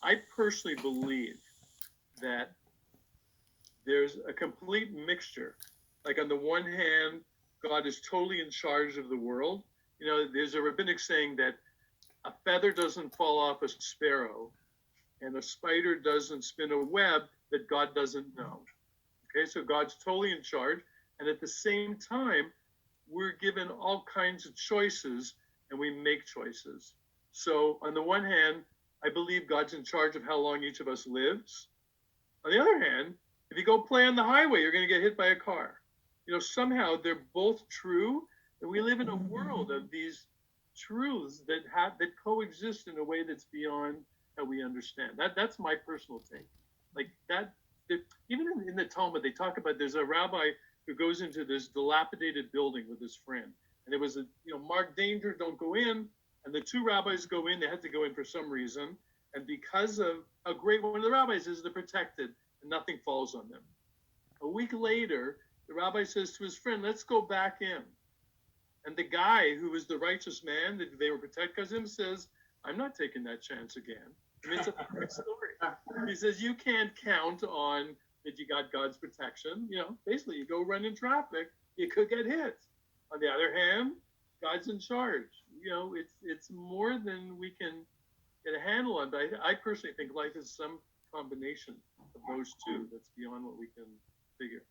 I personally believe that there's a complete mixture. Like on the one hand, God is totally in charge of the world. You know, there's a rabbinic saying that a feather doesn't fall off a sparrow and a spider doesn't spin a web that God doesn't know. Okay, so God's totally in charge. And at the same time, we're given all kinds of choices and we make choices. So on the one hand, I believe God's in charge of how long each of us lives. On the other hand, if you go play on the highway, you're going to get hit by a car. You know, somehow they're both true, and we live in a world of these truths that coexist in a way that's beyond how we understand. That's my personal take. Like that, even in the Talmud, they talk about there's a rabbi who goes into this dilapidated building with his friend, and it was marked danger, don't go in. And the two rabbis go in. They had to go in for some reason, and because of how great one of the rabbis is, they're protected and nothing falls on them. A week later, the rabbi says to his friend, let's go back in. And the guy who was the righteous man that they were protected because of him says, I'm not taking that chance again. I mean, it's a perfect story. He says, you can't count on that you got God's protection. You know, basically, you go run in traffic, you could get hit. On the other hand, God's in charge. You know, it's more than we can get a handle on. But I personally think life is some combination of those two that's beyond what we can figure.